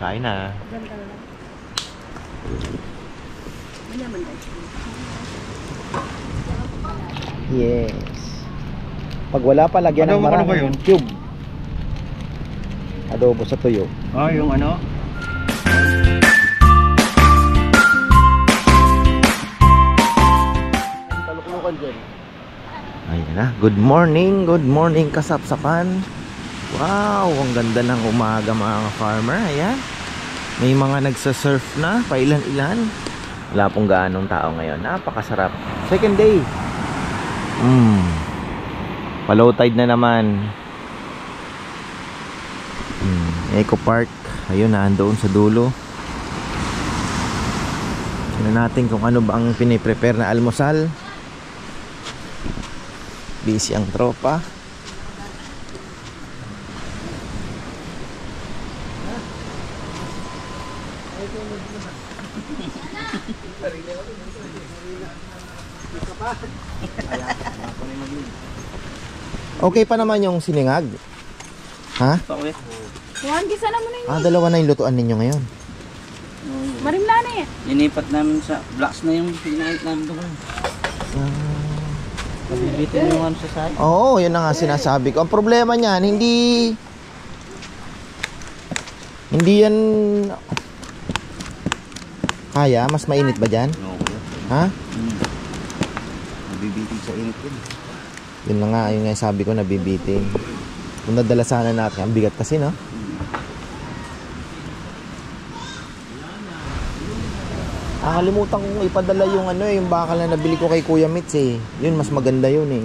Kain na. Yes. Pag wala pa, lagyan ng maraming cube. Adobo sa tuyo. Ah, yung ano? Taluklukan dyan. Ayan na. Good morning kasapsapan. Wow, ang ganda ng umaga mga farmer. Ayan. May mga nagsasurf na, pailan-ilan. Wala pong gaanong tao ngayon. Napakasarap. Second day. Pa-low tide na naman. Eco Park. Ayun, naandoon sa dulo. Tingnan natin kung ano ba ang piniprepare na almusal. Busy ang tropa. Okay pa naman yung siningag. Ha? Juan, gisa na mo na yun. Dalawa na yung lutuan ninyo ngayon. Marimla na eh. Inipat namin sa blocks na yung pinahit namin doon. Nabibitin yung ano sa side. Oo, yun na nga sinasabi ko. Ang problema niyan, hindi yan kaya. Mas mainit ba dyan? Ha? Nabibitin sa init yun. Yun na nga, yun nga sabi ko, nabibitin. Kung nadala sana natin, ang bigat kasi, no? Nakalimutan kong ipadala yung ano yung bakal na nabili ko kay Kuya Mitz eh. Yun, mas maganda yun eh.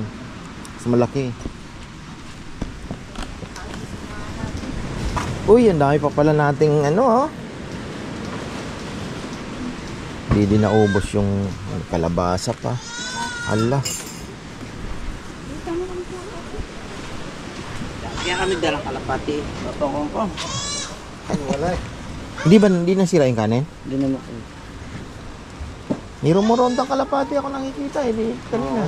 Mas malaki. Uy, ang dami pa pala nating ano oh. Hindi din naubos yung kalabasa pa. Hala. Kaya kami dalang kalapati. Patokong ko. Ay, wala eh. Hindi na sira yung kanin? Hindi naman ko. Nirumurondang kalapati ako nakikita eh. Di kanina.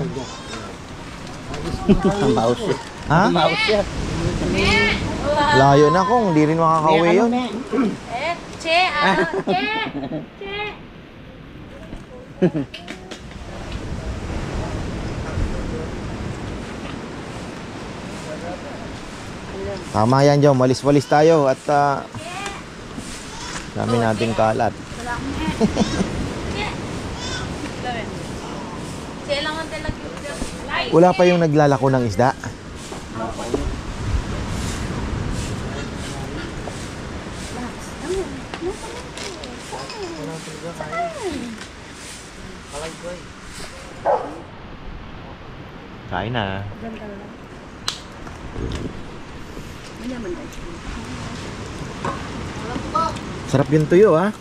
Ang baos siya. Ha? Ang baos siya. Layo na kung hindi rin makakauwi yun. Che. Tama yan, Jom. Walis-walis tayo at dami nating kalat. Wala pa yung naglalako ng isda. Kain na. Sarap yung tuyo ha.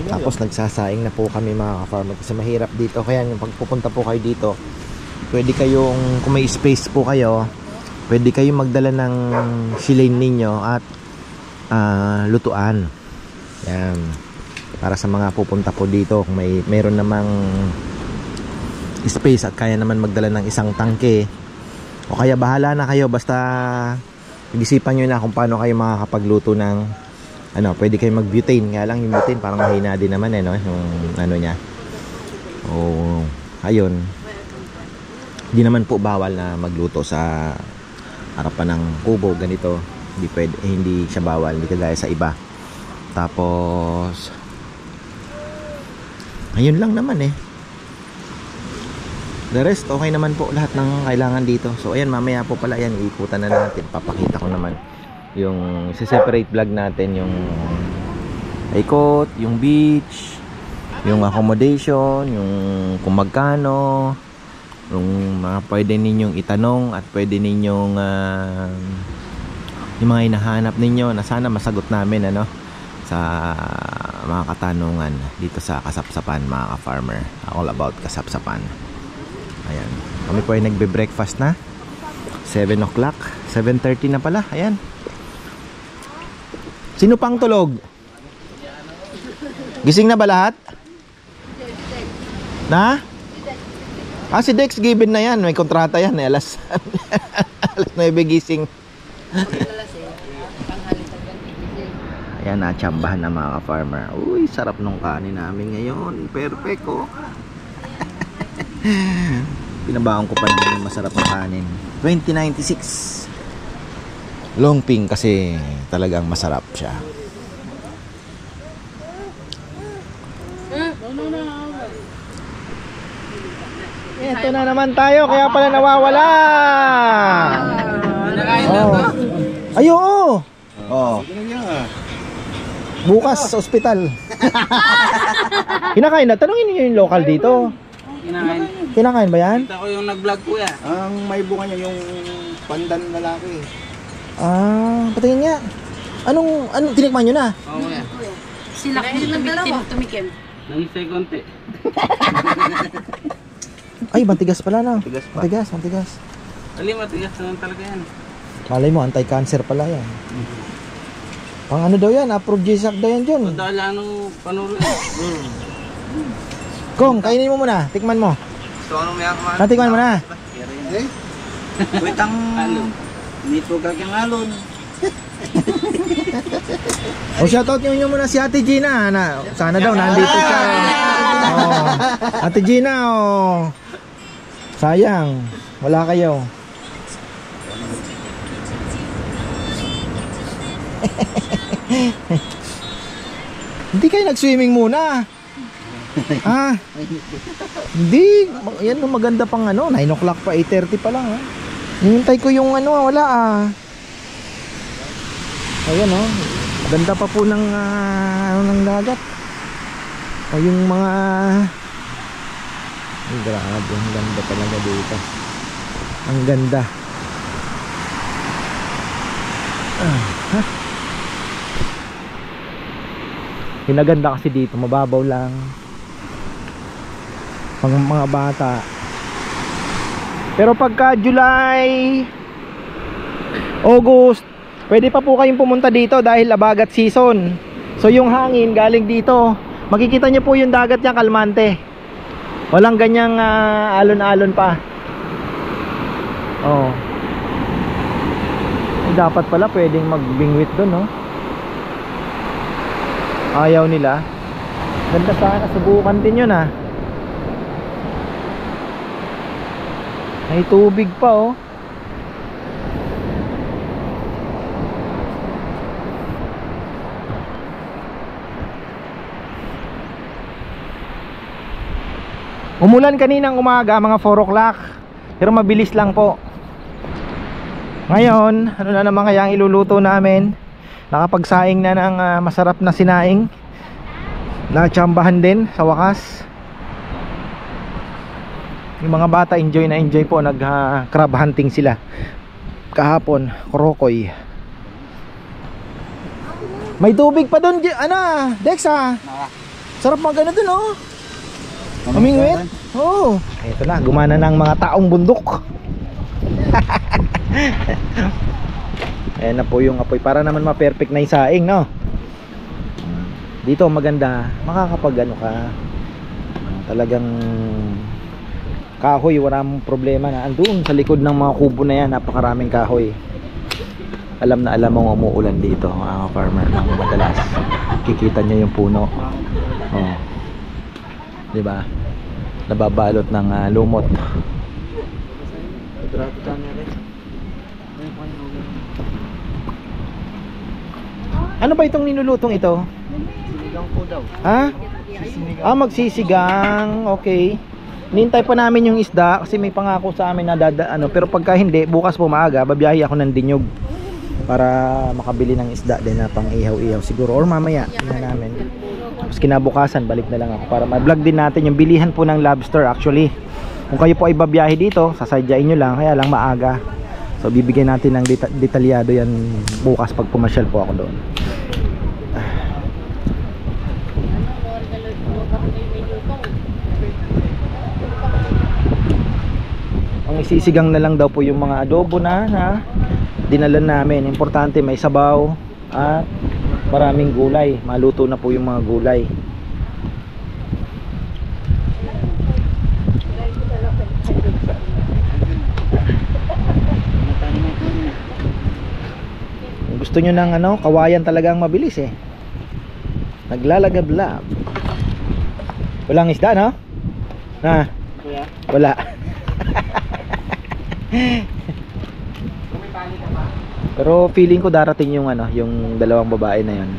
Tapos nagsasaing na po kami mga ka-farmer kasi mahirap dito. Kaya yung pagpupunta po kayo dito, pwede kayong, kung may space po kayo, pwede kayong magdala ng silane ninyo at lutuan. Yan. Para sa mga pupunta po dito, kung mayroon namang space at kaya naman magdala ng isang tangke, o kaya bahala na kayo, basta pag-isipan nyo na kung paano kayo makakapagluto ng ano, pwede kayo mag-butane. Kaya lang yung butane parang mahina din naman eh, no? Yung ano niya. O, ayun. Hindi naman po bawal na magluto sa harapan ng kubo, ganito. Hindi pwede, hindi siya bawal, hindi kagaya sa iba. Tapos ayun lang naman eh. The rest, okay naman po lahat ng kailangan dito. So ayan, mamaya po pala yan, iikutan na natin. Papakita ko naman yung separate vlog natin, yung ikot, yung beach, yung accommodation, yung kung magkano, yung mga pwede ninyong itanong at pwede ninyong yung mga hinahanap ninyo na sana masagot namin ano sa mga katanungan dito sa Kasapsapan mga ka-farmer. All about Kasapsapan. Ayan, kami po ay nagbe-breakfast na 7 o'clock, 7:30 na pala. Ayan. Sino pang tulog? Gising na ba lahat? Na? Si Dex given na yan. May kontrata yan eh. Alas 9 gising. Kaya natsambahan na mga ka-farmer. Uy, sarap nung kanin namin ngayon. Perfect oh. Pinabaon ko pa naman yung masarap na kanin. 2096 Longping kasi talagang masarap siya. Ito na naman tayo, kaya pala nawawala. Oh. Ay, oo. Oh. Bukas sa ospital. Kinakain na. Tanungin niyo yung local dito. Kinakain. Kinakain ba yan? Kita ko yung nag-vlog kuya. Ang may bunga niya yung pandan lalaki. Ah, patingin nga. Anong tinikman nyo na? Oo kuya. Sila tumikim. Nangisay konti. Ay, matigas pala na. Matigas pa. Matigas. Ali, matigas naman talaga yan. Malay mo, anti-cancer pala yan. Pang ano daw yan? Aphrodisiac daw yan dyan. Dahil ano, panuro. Kong, kainin mo muna. Tikman mo. So anong may akaman? Natikman mo na. Eh? Wait ang Alon. nito kagang alon. O shoutout nyo muna si Ate Gina na, sana daw nandito siya. Oh. Ate Gina, oh. Sayang, wala kayo. Hindi kayo nag-swimming muna. Ah. Hindi, yan maganda pang ano, 9 o'clock pa, 8:30 pa lang ha. Hinintay ko yung ano, wala ah. Ayan oh. Ganda pa po ng ng dagat. O yung mga grabe, ang ganda talaga dito. Ang ganda. Ha? Pinaganda kasi dito, mababaw lang. Pang mga bata. Pero pagka July, August, pwede pa po kayong pumunta dito dahil abagat season. So yung hangin galing dito. Makikita nyo po yung dagat niya kalmante. Walang ganyang alon-alon pa. Oh. Dapat pala pwedeng magbingwit doon, no? Ayaw nila. Ganda sana, subukan din yun ah. May tubig pa oh. Umulan kaninang umaga mga 4 o'clock. Pero mabilis lang po. Ngayon, ano na naman kaya ang iluluto namin? Nakapagsaing na ng masarap na sinaing. Natsambahan din sa wakas. Yung mga bata enjoy na enjoy po. Nag crab hunting sila kahapon, Korokoy. May tubig pa doon, ano, Dexa. Sarap mag ano dun oh. Humingwit? Oo. Ito na, gumana ng mga taong bundok. Ayan na po yung apoy. Para naman ma-perfect na yung saing, no? Dito maganda, makakapag ano ka, talagang kahoy, wala mong problema na andun sa likod ng mga kubo na yan, napakaraming kahoy. Alam na alam mong umuulan dito, mga farmer, ng madalas kikita nyo yung puno. Oh. Diba? Nababalot ng lumot. Ano ba itong ninulutong ito? Sinigang po daw. Ha? Magsisigang. Okay. Nintay pa namin yung isda kasi may pangako sa amin na ano, pero pagka hindi, bukas po maaga babiyahe ako ng Dinyog para makabili ng isda din na pang ihaw-ihaw siguro, or mamaya tingnan namin. Tapos kinabukasan balik na lang ako para ma-vlog din natin yung bilihan po ng lobster. Actually, kung kayo po ay babiyahe dito, sasadyain nyo lang, kaya lang maaga. So bibigyan natin ng detalyado yan bukas pag pumasyal po ako doon. Ang isisigang na lang daw po yung mga adobo na dinalan namin. Importante may sabaw at maraming gulay. Maluto na po yung mga gulay. Gusto nyo ng ano, kawayan talagang mabilis eh. Naglalagablab. Walang isda, no? Ha? Kuya. Wala. Pero feeling ko darating yung ano, yung dalawang babae na yun.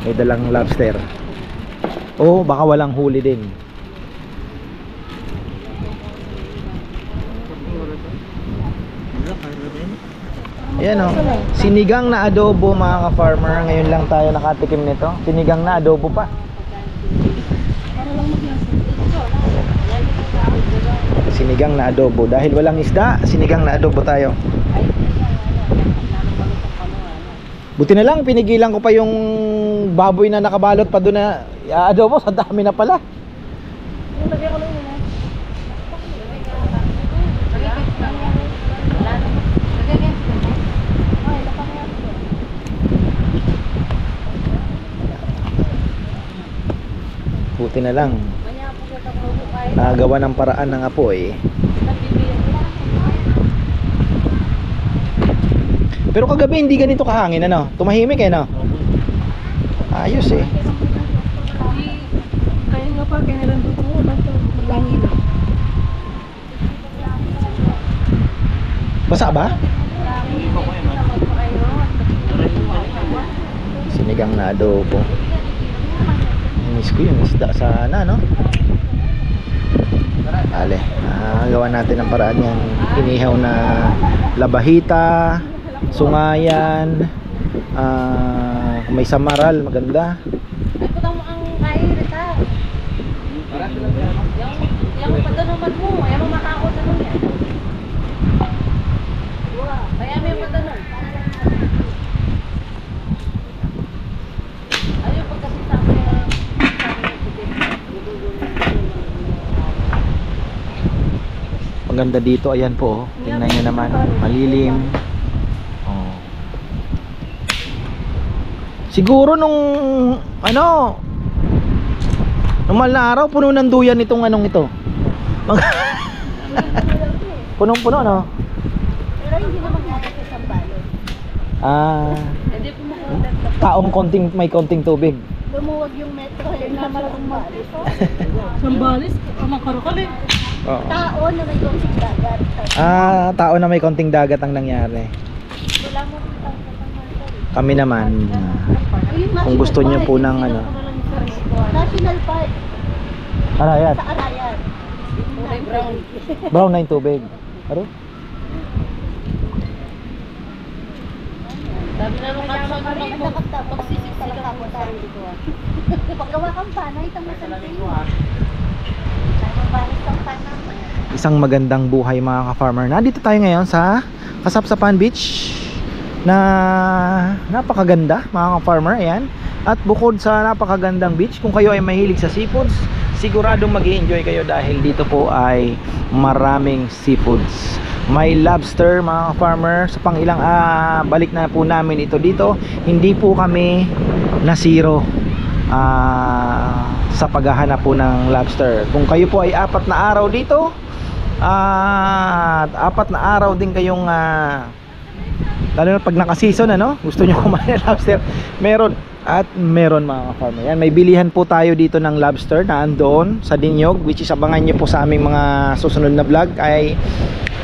May dalang lobster. O baka walang huli din. Ayan o, sinigang na adobo mga ka-farmer. Ngayon lang tayo nakatikim nito. Sinigang na adobo pa. Sinigang na adobo. Dahil walang isda, sinigang na adobo tayo. Buti na lang, pinigilan ko pa yung baboy na nakabalot pa doon na adobo. Sa dami na pala. Buti na lang, nagawa ng paraan ng apoy. Pero kagabi hindi ganito kahangin, ano? Tumahimik eh, no? Ayos eh. Kaya nga pa, kaya nilang tutungo. Magangin. Basa ba? Sinigang na adobo. Miss ko yung isda sana, no? Ale, gawa natin ang paraan yan. Inihaw na labahita, sungayan, may samaral, maganda. Iputang mo ang kain, Rita. Yung padanuman mo, yung makakot na nun yan. Kaya may padanon. Ayun, pagkasi sabi Maganda dito, ayan po. Tingnan nyo naman, malilim. Oh. Siguro nung ano, nung mahal na araw, puno ng duyan itong anong ito. Punong-puno, no? pero hindi naman nakakit sa balon. Hindi po makulat. Taong may konting tubig. Lumuwag yung metro, yung namarang balis. Sambalis? Ang makarukal eh. Oo. Tao na may konting dagat. Tao na may konting dagat ang nangyari. Wala mo kung Kami naman, kung gusto niyo po ng ano, National Park Arayat. sa Arayat. Brown. Brown na yung tubig. Aro? Sabi na nung kapsa pagsisiksik ako sa dito. Paggawa kang panay, tama sa tingin. Isang magandang buhay mga ka-farmer. Nandito tayo ngayon sa Kasapsapan Beach na napakaganda mga ka-farmer. Ayan. At bukod sa napakagandang beach, kung kayo ay mahilig sa seafoods, siguradong mag-i-enjoy kayo dahil dito po ay maraming seafoods. May lobster mga ka-farmer. Sa pangilang balik na po namin ito dito, hindi po kami nasiro sa paghahanap po ng lobster. Kung kayo po ay 4 na araw dito at 4 na araw din kayong lalo na pag naka-season, ano, gusto nyo kumain ng lobster, meron at meron mga ka-farmer. Yan, may bilihan po tayo dito ng lobster na andoon sa Dinyog, which is abangan nyo po sa aming mga susunod na vlog. Ay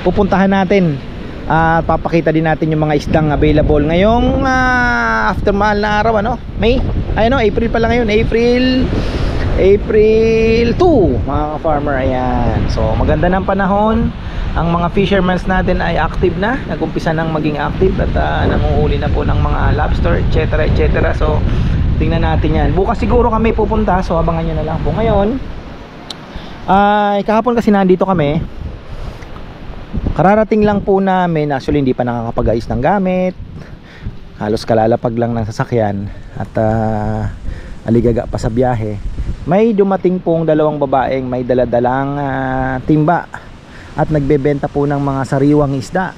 pupuntahan natin at papakita din natin yung mga isdang available ngayong after mahal na araw, ano, May, April pa lang ngayon, April 2 mga farmer. Ayan, so maganda ng panahon. Ang mga fishermen natin ay active na, nag-umpisa nang maging active at nanguhuli na po ng mga lobster, etc. etc. So tingnan natin yan. Bukas siguro kami pupunta, so abangan nyo na lang po. Ngayon kahapon kasi nandito kami, kararating lang po namin. Actually hindi pa nakakapag-ayos ng gamit, halos kalalapag lang ng sasakyan at aligaga pa sa biyahe. May dumating pong dalawang babaeng may daladalang timba at nagbebenta po ng mga sariwang isda.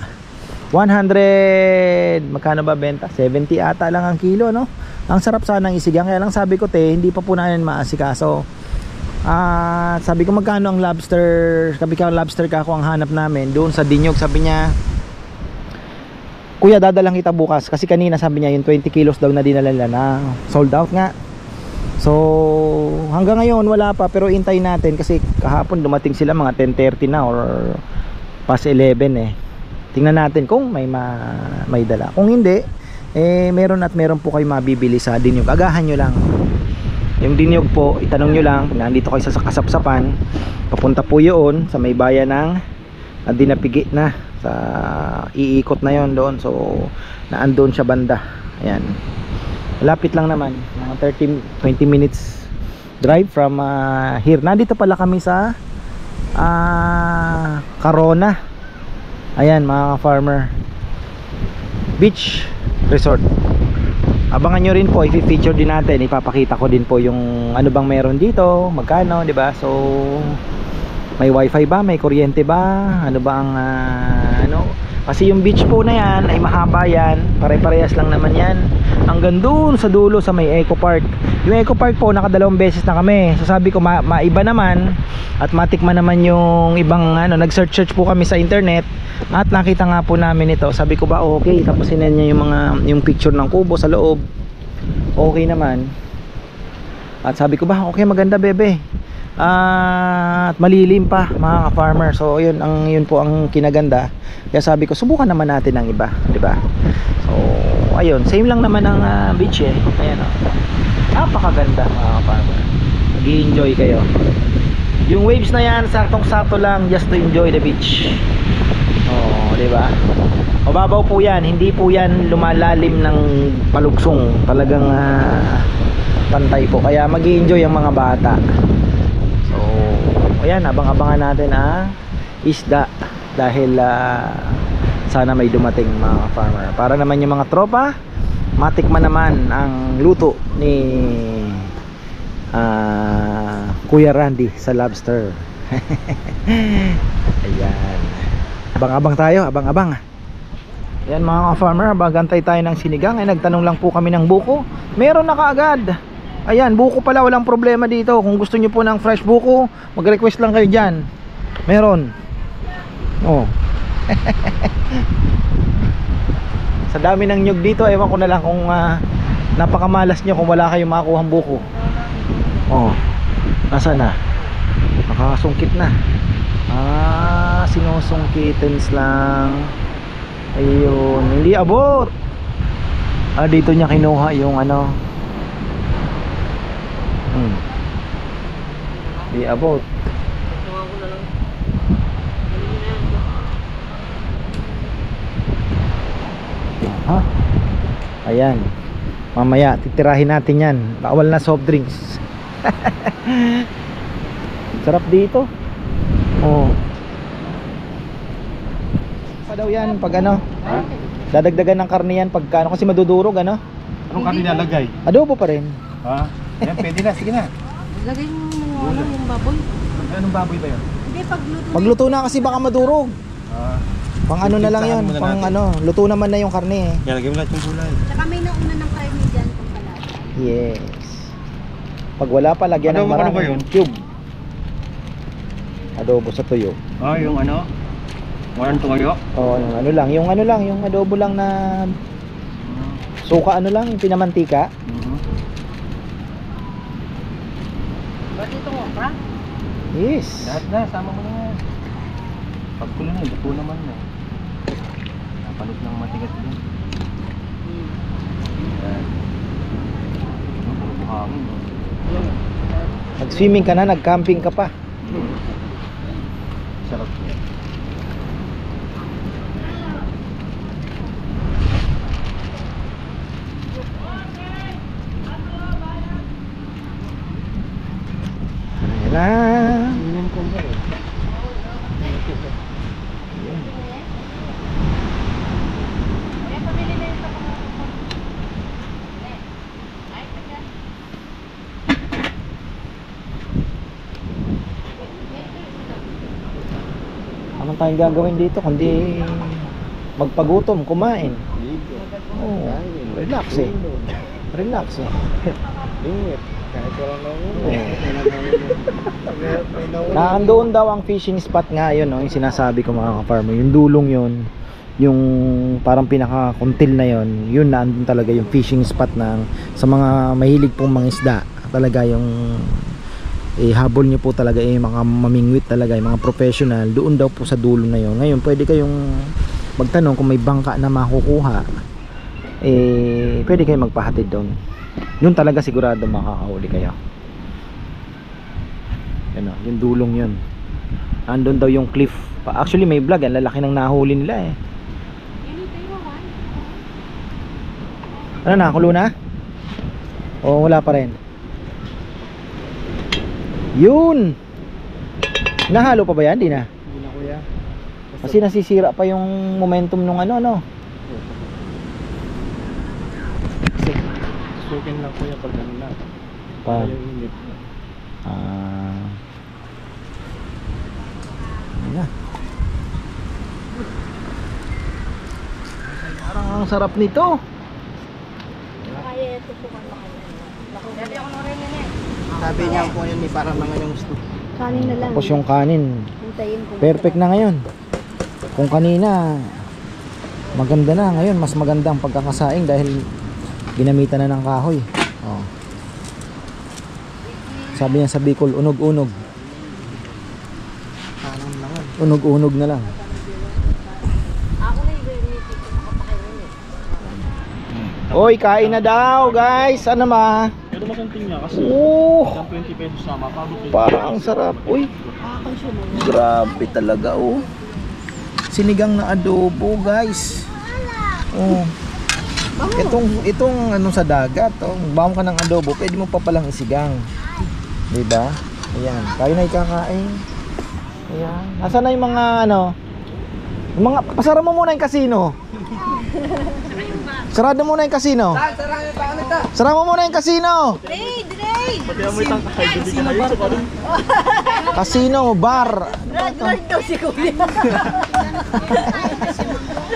100, magkano ba benta? 70 ata lang ang kilo, no? Ang sarap sana ng isigang, kaya lang sabi ko, hindi pa po namin maasikaso. Sabi ko, magkano ang lobster? Sabi ko, lobster ka ako ang hanap namin doon sa Dinyog. Sabi niya kuya dadalang kita bukas kasi kanina sabi niya yung 20 kilos daw na dinala nila na sold out nga. So hanggang ngayon wala pa, pero hintayin natin kasi kahapon dumating sila mga 10:30 na or past 11 eh. Tingnan natin kung may dala. Kung hindi, meron po kayo mabibili sa Dinyog. Agahan nyo lang. Yung Dinyog po, itanong nyo lang, nandito kayo sa Kasapsapan, papunta po yun sa may bayan ng Dinapigi na, sa iikot na yon doon. So naandun siya banda. Ayan, malapit lang naman, mga 20 minutes drive from here. Nandito pala kami sa Carona. Ayan mga farmer, beach resort. Abangan nyo rin po, i-feature din natin, ipapakita ko din po yung ano bang meron dito, magkano, di ba? So may wifi ba, may kuryente ba, ano ba ang kasi yung beach po na yan ay mahaba yan, pare-parehas lang naman yan hanggang dun sa dulo sa may Eco Park. Yung Eco Park po nakadalawang beses na kami, so sabi ko maiba naman at matikman naman yung ibang nag-search po kami sa internet at nakita nga po namin ito. Sabi ko ba okay, tapos sinend niya yung picture ng kubo sa loob, okay naman. At sabi ko ba okay, maganda bebe, at malilim pa mga farmer. So yun po ang kinaganda. Kaya sabi ko subukan naman natin ang iba, di ba? So ayun, same lang naman ang beach eh. Ayan napakaganda mga farmer, mag-i-enjoy kayo. Yung waves na yan saktong-sakto lang just to enjoy the beach. Oh, di ba? Mababaw po yan, hindi po yan lumalalim ng palugsong. Talagang pantay po, kaya mag-i-enjoy ang mga bata. So ayan, abang-abangan natin ang isda dahil sana may dumating mga farmer para naman yung mga tropa matikman naman ang luto ni Kuya Randy sa lobster. Ayan, abang-abang tayo, abang-abang. Ayan mga farmer, bagantay tayo ng sinigang. Ay nagtanong lang po kami ng buko, meron na kaagad. Ayan, buko pala, walang problema dito. Kung gusto nyo po ng fresh buko, mag-request lang kayo dyan, meron. Oh. Sa dami ng nyug dito, ewan ko na lang kung napakamalas nyo kung wala kayong makuhang buko. Oh, nasa na? Nakasungkit na. Sinusungkitins lang. Ayun, hindi abot. Dito niya kinuha yung hindi abot. Ayan, mamaya titirahin natin yan. Bawal na soft drinks. Sarap dito. Oh, pa daw yan pag dadagdagan ng karne yan pagka kasi madudurog Anong karne nilalagay? adobo pa rin. Yan, pwede na, sige na. Lagay mo yung baboy. Anong baboy ba yun? Hindi, Pagluto na kasi baka madurog. Pang na lang yun, pang luto naman na yung karne eh. Lagay mo lahat yung gulay. Tsaka may nauna ng karne dyan kung palasa. Yes. Pag wala pa, lagyan ng Adobo, ano ba maraming yun? cube. Adobo sa tuyo. Yung walang tuyo? Oo, yung adobo lang na suka yung pinamantika. Ba't ito mo pa? Yes. Lahat na, sama mo na yan. Pagkulo na, luto naman na. Napalot lang matigas din. Yan. Puro buhangin. Nag-swimming ka na, nag-camping ka pa. Sarap niya. Ayan na. Ano tayong gagawin dito kundi magpagutom, kumain. Oh, relax eh. Relax eh. Naandoon daw ang fishing spot nga yun, yung sinasabi ko mga ka-farmer, yung dulong yun. yung parang pinaka-kuntil na yun na andun talaga yung fishing spot ng sa mga mahilig pong mangisda. Talaga yung habol nyo po talaga mga mamingwit talaga, yung mga professional, doon daw po sa dulo na yun. Ngayon pwede kayong magtanong kung may bangka na makukuha, pwede kayong magpahatid doon. Yun talaga sigurado makakahuli kayo. Yan o, yung dulong yun. Andun daw yung cliff. Actually may vlog, ang lalaki ng nahuli nila Ano na, kulo na? O wala pa rin? Yun! Nahalo pa ba yan? Di na? Hindi na kuya. Kasi nasisira pa yung momentum nung no? Sukin lang kuya pag ano na. Pa. Yung init. Ayan. Parang ang sarap nito. Kaya ito po kami. Dati ako na rin yan Sabi niya po yun ni para mga yung gusto. Kanin na lang. Tapos yung kanin, Hintayin ko. perfect na ngayon. Kung kanina maganda na, ngayon mas maganda ang pagkakasaing dahil ginamitan na ng kahoy. Oh. Sabi niya sa Bicol, unog-unog. Parang naman. Unog-unog na lang. Ako na yung makapakainin Oy, kain na daw, guys. Ano ma? Pero masanting niya kasi. Oh, 20 pesos sama. parang ang sarap. Uy, grabe talaga oh. Sinigang na adobo, guys. Oh. Itong ano sa dagat, oh. Baon ka ng adobo, pwede mo pa palang isigang. 'Di ba? Ayan, tayo na ikakain. Ayan. Nasaan na yung mga ano? Yung mga pasara mo muna yung kasino. Sarado muna yung kasino. Sara mo muna yung kasino. Pati amoy tangkay, hindi ka na yun. Kasino, bar. Graduate daw si Kuya.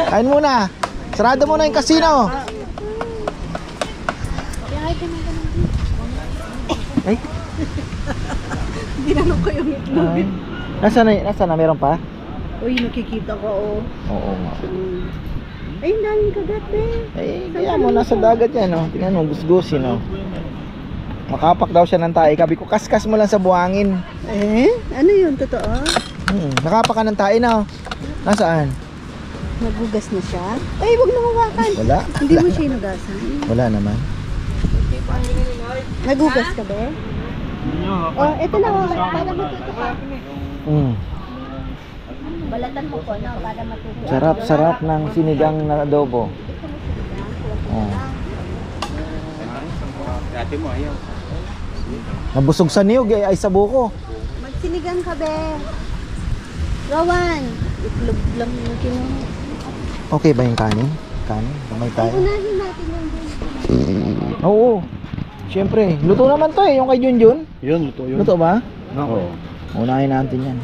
Kain muna. Sarado muna yung kasino. Ay. Dinanong ko yung itlog. Ay. Nasaan na? Meron pa? Uy, nakikita ko Oo nga. Ay, daming kagat Kaya mo nasa dagat yan, oh. Tingnan mo, gusgusin, oh. Makapak daw siya ng tae. Kabi ko, kaskas mo lang sa buhangin. Ano yun? Totoo? Nakapak ka ng tae na, oh. Nasaan? Nagugas na siya? Ay, wag na mawakan. Wala. Hindi mo siya inugasan. Wala naman. Nagugas ka ba? Oh, ito na. Para matutupa. Balatan mo po, no? Para matutupa. Sarap ng sinigang na adobo. Oh. Dati mo ayaw. Nabusog sa niyog, ay sa buko. Magsinigang ka, be. Rowan. Itlog lang yung kinuha. Okay ba yung kanin? Kanin? Kamay tayo. Unahin natin yung dun. Oo. Siyempre. Luto naman to eh. Yung kay Junjun. Yun, luto yun. Luto ba? Oo. Unahin natin yan.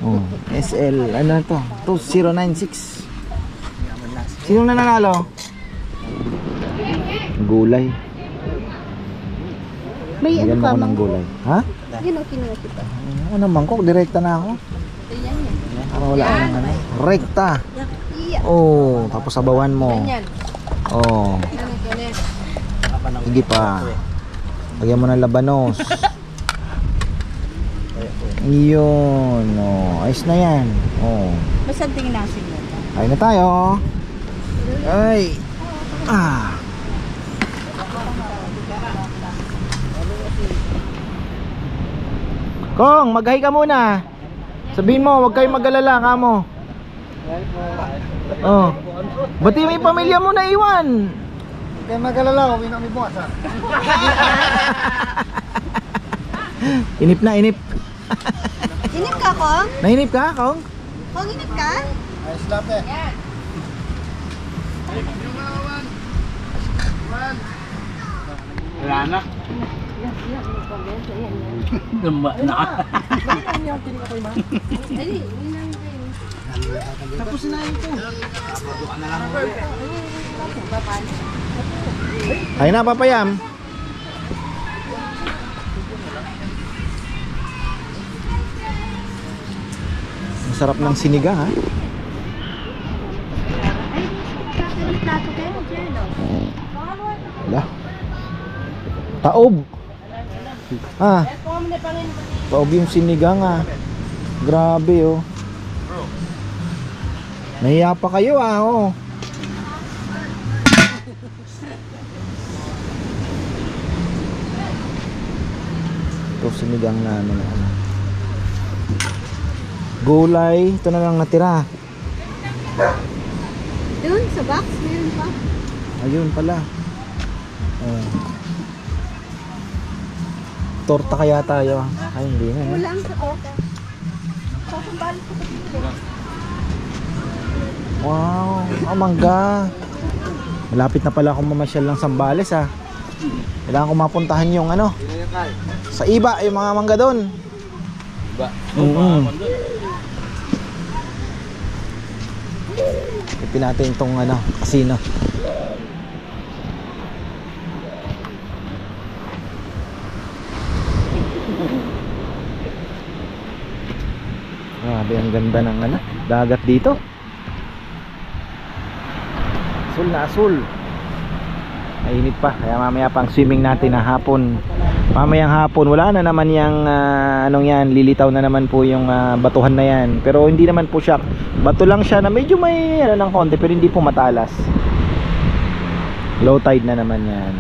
Oh, SL. Ano to? 2096. Sino nanalo? Gulay. May ano Bigyan mo ka, ko ng mangkok? gulay. Ha? Yun ang kinuha kita. Ano ng mangkok? Direkta na ako. Para wala ka ng ano. Rekta. Iya. Oh, tapos sabawan mo. Oh. Hindi pa. Lagyan mo ng labanos. Yun. Oh, ayos na yan. Oh. Basta tingin nasin mo. Kain na tayo. Ay. Ah. Kong, mag-hi ka muna. Sabihin mo, huwag kayong mag-alala, kamo. Oh. Bati may pamilya mo na iwan. Kaya mag-alala, uwi na kami bukas ha. Inip na, inip. Inip ka, Kong? Nainip ka, Kong? Kong, inip ka? Ayos lang eh. Wala na. Gamba na. Tapos na ito. Ay na, papayam. Ang sarap ng sinigang, ha? Wala. Taob. Ah. Taob yung sinigang ah. Grabe oh. Nahiya pa kayo ah oh. Ito sinigang na ano. Gulay, ito na lang natira. Doon, sa box, meron pa. Ayun pala. Oh. Torta kaya tayo. Ay, hindi na. Wala ang sa oka. Sasambali ko sa dito. Wow, oh, mangga. Malapit na pala akong mamasyal ng Sambales ah. Kailangan ko mapuntahan yung ano. Sa iba, yung mga mangga doon. Iba. Ipin natin itong ano, casino. Grabe, ang ganda ng ano, dagat dito. Asul na asul. Mainit pa, kaya mamaya pang swimming natin na hapon. Mamayang hapon, wala na naman yung anong yan, lilitaw na naman po yung batuhan na yan. Pero hindi naman po siya, bato lang siya na medyo may ano ng konti, pero hindi po matalas. Low tide na naman yan.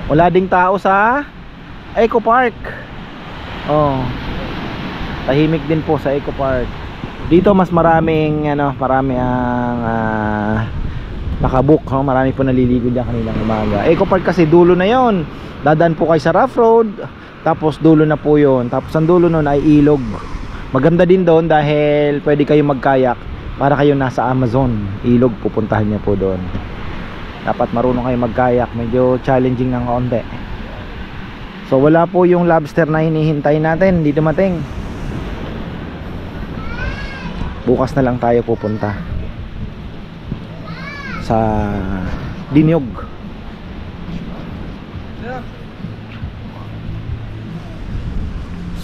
Wala ding tao sa Eco Park. Oh, tahimik din po sa Eco Park. Dito mas maraming ano, marami ang nakabook, oh. Marami po naliligo diyan kanilang umaga. Eco Park kasi dulo na yon. Dadaan po kayo sa rough road, tapos dulo na po yon. Tapos ang dulo nun ay ilog. Maganda din doon dahil pwede kayo magkayak para kayo nasa Amazon. Ilog, pupuntahan niyo po doon. Dapat marunong kayo magkayak, medyo challenging ng konti. So wala po yung lobster na hinihintay natin, hindi dumating. Bukas na lang tayo pupunta sa Dinyog.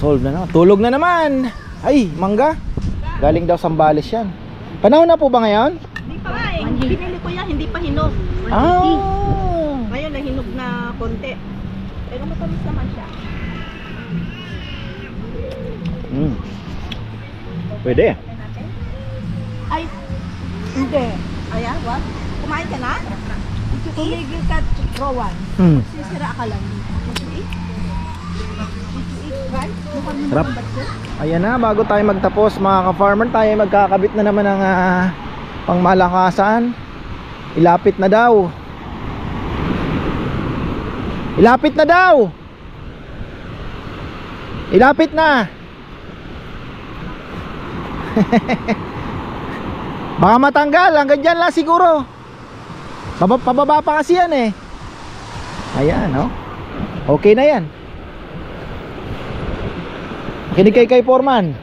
Solve na na. Tulog na naman. Ay, mangga. Galing daw Sambales yan. Panahon na po ba ngayon? Hindi pa nga eh. Binili ko yan, hindi pa hinog. Ah. Ngayon nahinog na konti. Pero matamis naman siya. Pwede. Ay, hindi. Ayan, what? Kumain ka na? Tumigil ka, Rowan. Sisira ka lang. Sarap. Ayan na, bago tayo magtapos mga ka-farmer, tayo magkakabit na naman ng pangmalakasan. Ilapit na daw. Ilapit na daw. Ilapit na. Baka matanggal, hanggang dyan lang siguro. Pababa pa kasi yan eh. Ayan, no? Okay na yan. Kinig kay Foreman.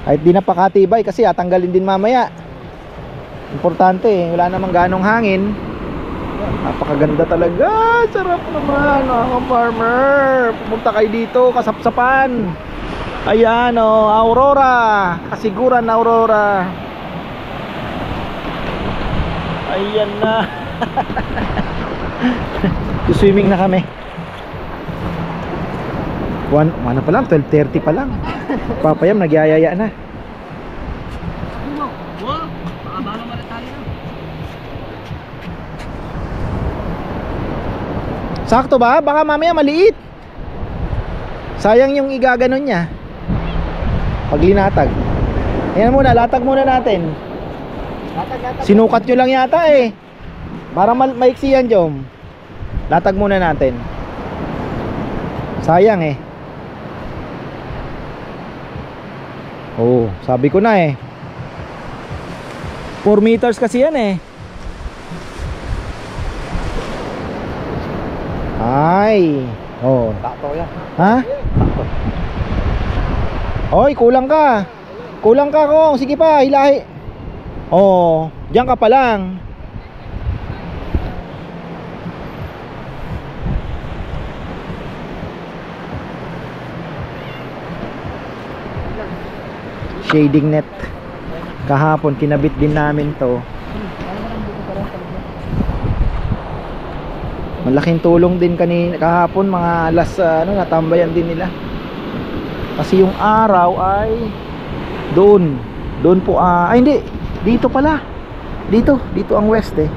Kahit di napakatibay kasi atanggalin din mamaya. Importante eh, wala namang ganong hangin. Napakaganda talaga. Sarap naman mga farmer. Pumunta kayo dito, kasapsapan. Ayan o, Aurora. Kasiguran Aurora. Ayan na. Swimming na kami. Ano pa lang, 12:30 pa lang. Papayam, nagyayaya na. Wow, makaba naman na tayo. Sakto ba? Baka mamaya maliit. Sayang yung igaganon niya. Pag linatag. Ayan muna, latag muna natin. Sinukat nyo lang yata eh. Para maiksi yan, Jom. Latag muna natin. Sayang eh. Oh, sabi ko na eh. 4 meters kasi yan eh. Ay. Oh. Takto yan. Ha? Oy, kulang ka. Kulang ka kong. Sige pa, hilahi. Oh, diyan ka pa lang. shading net. Kahapon kinabit din namin to. Malaking tulong din kahapon, mga alas natambayan din nila. Kasi yung araw ay doon po ay hindi, dito pala. Dito ang west eh.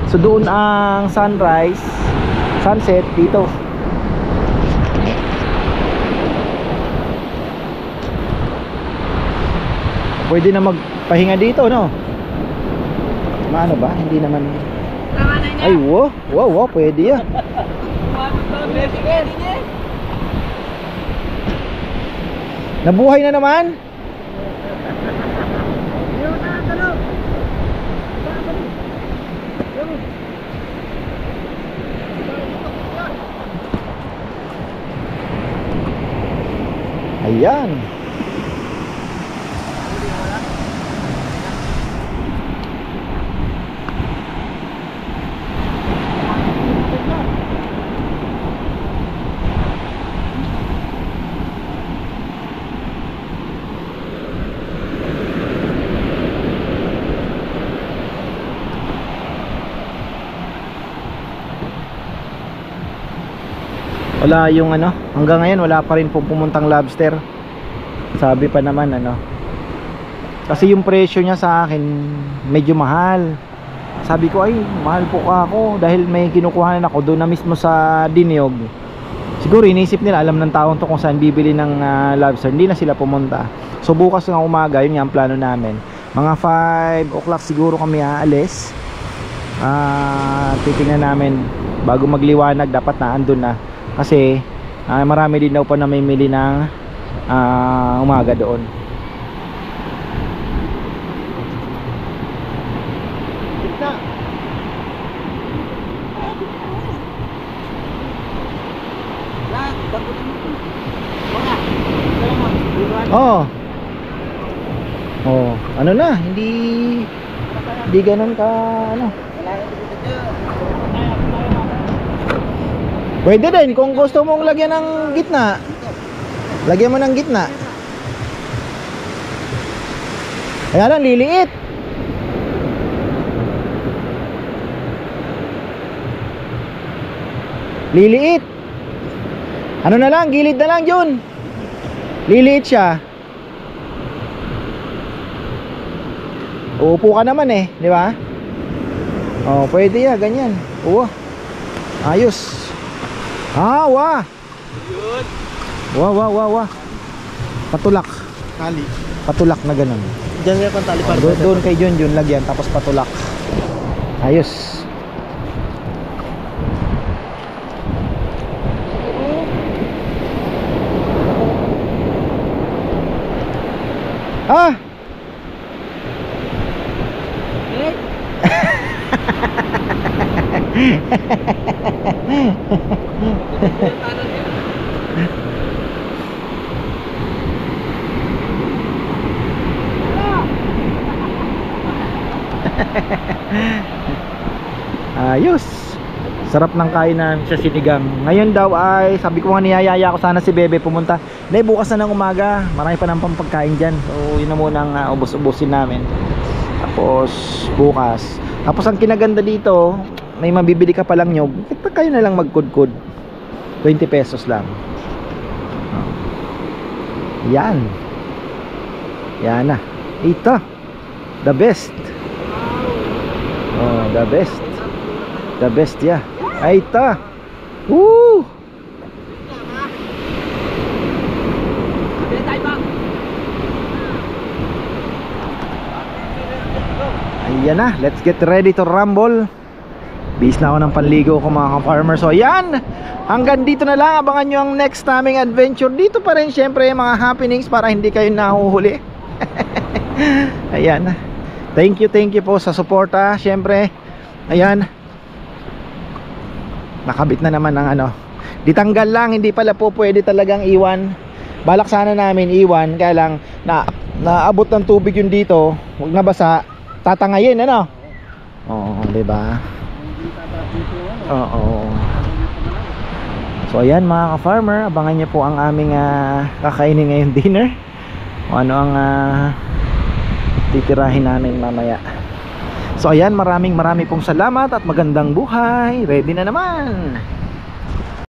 So doon ang sunrise, sunset dito. Pwede na magpahinga dito, no? Maano ba? Hindi naman. Ay, wow, pwede yan. Nabuhay na naman? Ayan. Wala yung hanggang ngayon wala pa rin pong pumuntang lobster. Sabi pa naman kasi yung presyo niya sa akin medyo mahal. Sabi ko ay mahal po ako dahil may kinukuhanan ako doon na mismo sa Diniog. Siguro inisip nila alam ng taong to kung saan bibili ng lobster, hindi na sila pumunta. So bukas ng umaga, yun nga ang plano namin. Mga 5 o'clock siguro kami aalis. Titingnan namin bago magliwanag, dapat na andun na. Kasi marami din daw pa namimili ng umaga doon. Ano na, hindi ganun ka Pwede din kung gusto mong lagyan ng gitna. Lagyan mo ng gitna. Kaya lang liliit. Liliit. Ano na lang, gilid na lang yun. Liliit siya. Uupo ka naman eh, di ba? Oh, pwede ya, ganyan. Oo. Ayos. Wah. Wah. Patulak. Tali. Patulak na ganun. Diyan nga pang tali para Doon kay John lagyan tapos patulak. Ayos. Ayos. Sarap ng kainan sa sinigang. Ngayon daw ay sabi ko nga niyayaya ko sana si Bebe pumunta. Hindi, bukas na ng umaga. Marami pa ng pampagkain dyan. So yun na muna ang ubos-ubusin namin. Tapos bukas. Tapos ang kinaganda dito, may mabibili ka palang nyog. Kayo na lang magkudkud. 20 pesos lang. Yan. Yan na. Ito. The best. Oh, the best. The best ya. Ay ito. Woo! Ayan na. Let's get ready to rumble. Bis na ako ng panligo ko mga ka-farmer. So ayan. Hanggang dito na lang. Abangan nyo ang next naming adventure. Dito pa rin syempre mga happenings para hindi kayo nahuhuli. Ayan. Thank you po sa suporta. Syempre. Ayan. Nakabit na naman ang ditanggal lang, hindi pala po pwede talagang iwan. Balak sana namin iwan, kaya lang naabot ng tubig yun dito. Huwag nabasa, tatangayin Oo, di ba? Oo. So ayan mga ka-farmer, abangan niyo po ang aming kakainin ngayong dinner. kung ano ang titirahin namin mamaya. So ayan, maraming pong salamat at magandang buhay. Ready na naman.